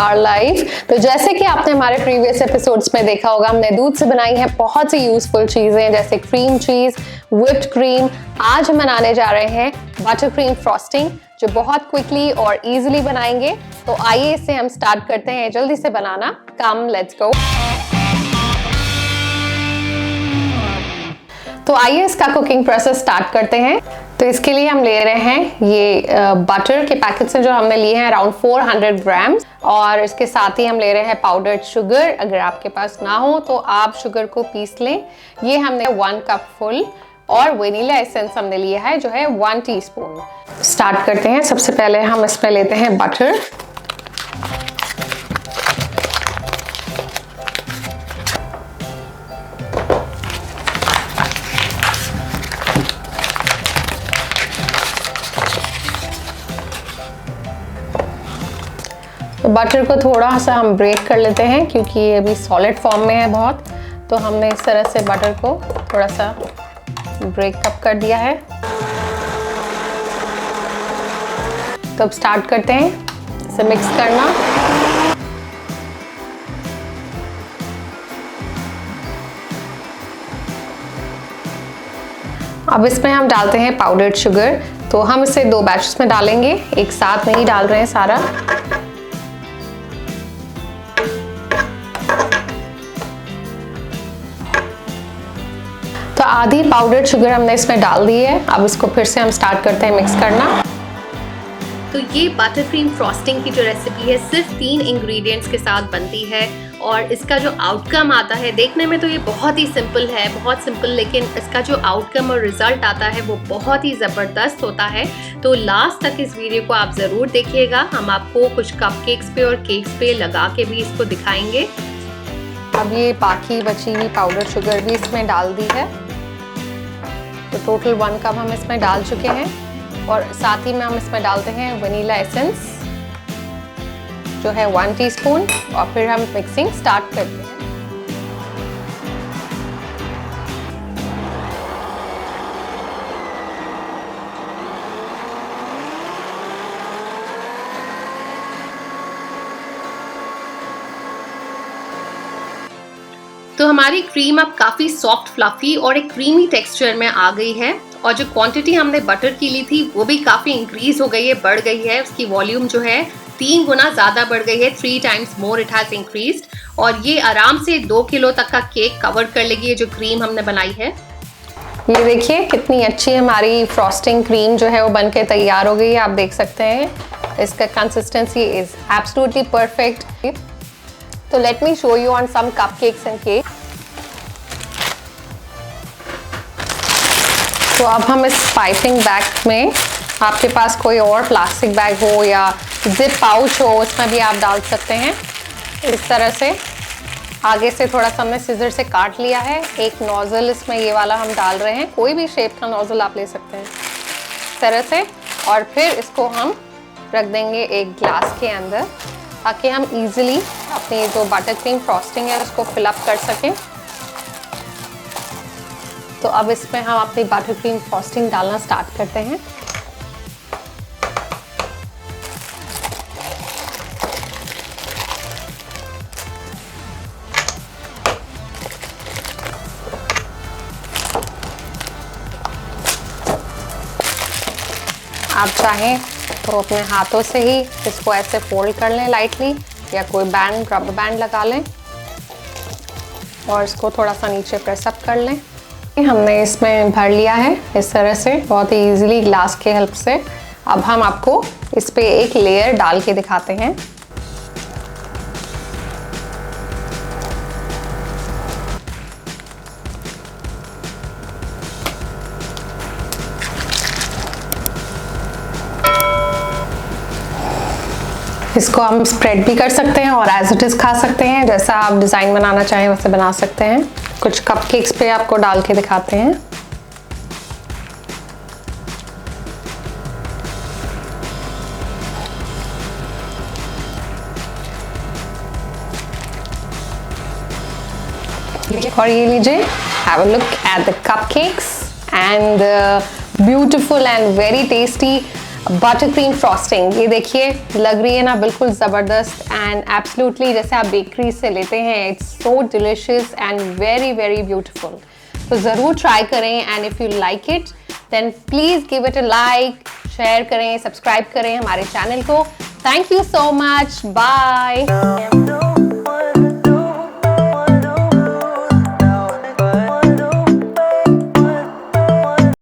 Our life. तो जैसे कि आपने हमारे प्रीवियस एपिसोड्स में देखा होगा, हमने दूध से बनाई है बहुत सी यूजफुल चीजें जैसे क्रीम चीज, व्हिप्ड क्रीम। आज हम बनाने जा रहे हैं बटर क्रीम फ्रॉस्टिंग, जो बहुत क्विकली और इजीली बनाएंगे। तो आइए इसे हम स्टार्ट करते हैं जल्दी से बनाना। Come let's go. तो आइए इसका कुकिंग प्रोसेस स्टार्ट करते हैं। तो इसके लिए हम ले रहे हैं ये बटर के पैकेट्स हैं जो हमने लिए हैं अराउंड 400 ग्राम्स, और इसके साथ ही हम ले रहे हैं पाउडर्ड शुगर। अगर आपके पास ना हो तो आप शुगर को पीस लें। ये हमने 1 कप फुल, और वेनिला एसेंस हमने लिया है जो है 1 टीस्पून। स्टार्ट करते हैं। सबसे पहले हम इसमें लेते हैं बटर। तो बटर को थोड़ा सा हम ब्रेक कर लेते हैं क्योंकि ये अभी सॉलिड फॉर्म में है बहुत, तो हमने इस तरह से बटर को थोड़ा सा ब्रेकअप कर दिया है। तो अब स्टार्ट करते हैं इसे मिक्स करना। अब इसमें हम डालते हैं पाउडर्ड शुगर। तो हम इसे 2 बैचेस में डालेंगे, एक साथ नहीं डाल रहे हैं सारा। तो आधी पाउडर्ड शुगर हमने इसमें डाल दी है। अब इसको फिर से हम स्टार्ट करते हैं मिक्स करना। तो ये बटर क्रीम फ्रॉस्टिंग की जो रेसिपी है सिर्फ 3 इंग्रेडिएंट्स के साथ बनती है, और इसका जो आउटकम आता है देखने में तो ये बहुत ही सिंपल है, बहुत सिंपल, लेकिन इसका जो आउटकम और रिजल्ट आता है वो बहुत ही ज़बरदस्त होता है। तो लास्ट तक इस वीडियो को आप ज़रूर देखिएगा। हम आपको कुछ कपकेक्स पे और केक्स पे लगा के भी इसको दिखाएंगे। अब ये बाकी बची हुई पाउडर शुगर भी इसमें डाल दी है। तो टोटल 1 कप हम इसमें डाल चुके हैं, और साथ ही में हम इसमें डालते हैं वनीला एसेंस जो है 1 टीस्पून, और फिर हम मिक्सिंग स्टार्ट करते हैं। तो हमारी क्रीम अब काफ़ी सॉफ्ट, फ्लफी और एक क्रीमी टेक्सचर में आ गई है, और जो क्वांटिटी हमने बटर की ली थी वो भी काफ़ी इंक्रीज हो गई है, बढ़ गई है। उसकी वॉल्यूम जो है 3 गुना ज़्यादा बढ़ गई है, 3 times more it has increased, और ये आराम से 2 किलो तक का केक कवर कर लेगी, ये जो क्रीम हमने बनाई है। ये देखिए कितनी अच्छी हमारी फ्रॉस्टिंग क्रीम जो है वो बनके तैयार हो गई है। आप देख सकते हैं इसका कंसिस्टेंसी इज एब्सोल्युटली परफेक्ट। तो let me show you on some cupcakes and cake. तो अब हम इस पाइपिंग बैग में, आपके पास कोई और प्लास्टिक बैग हो या जिप पाउच हो, उसमें भी आप डाल सकते हैं। इस तरह से आगे से थोड़ा सा हमने सिजर से काट लिया है। एक नोजल इसमें ये वाला हम डाल रहे हैं, कोई भी शेप का नोजल आप ले सकते हैं इस तरह से, और फिर इसको हम रख देंगे एक ग्लास के अंदर ताकि हम इजीली अपनी जो बटर क्रीम फ्रॉस्टिंग है उसको फिलअप कर सकें। तो अब इसमें हम अपनी बटर क्रीम फ्रॉस्टिंग डालना स्टार्ट करते हैं। आप चाहें तो अपने हाथों से ही इसको ऐसे फोल्ड कर लें लाइटली, या कोई बैंड, रबर बैंड लगा लें और इसको थोड़ा सा नीचे प्रेस अप कर लें। हमने इसमें भर लिया है इस तरह से बहुत ही इजीली ग्लास के हेल्प से। अब हम आपको इस पे एक लेयर डाल के दिखाते हैं। इसको हम स्प्रेड भी कर सकते हैं और एज इट इज़ खा सकते हैं, जैसा आप डिज़ाइन बनाना चाहें वैसे बना सकते हैं। कुछ कपकेक्स पे आपको डाल के दिखाते हैं। और ये लीजिए, have a look at the cupcakes and beautiful and very tasty butter cream frosting. ये देखिए लग रही है ना बिल्कुल ज़बरदस्त एंड एब्सोल्युटली जैसे आप बेकरी से लेते हैं। It's so delicious and very very beautiful. तो ज़रूर ट्राई करें and if you like it then please give it a like, share करें, सब्सक्राइब करें हमारे चैनल को। Thank you so much, bye.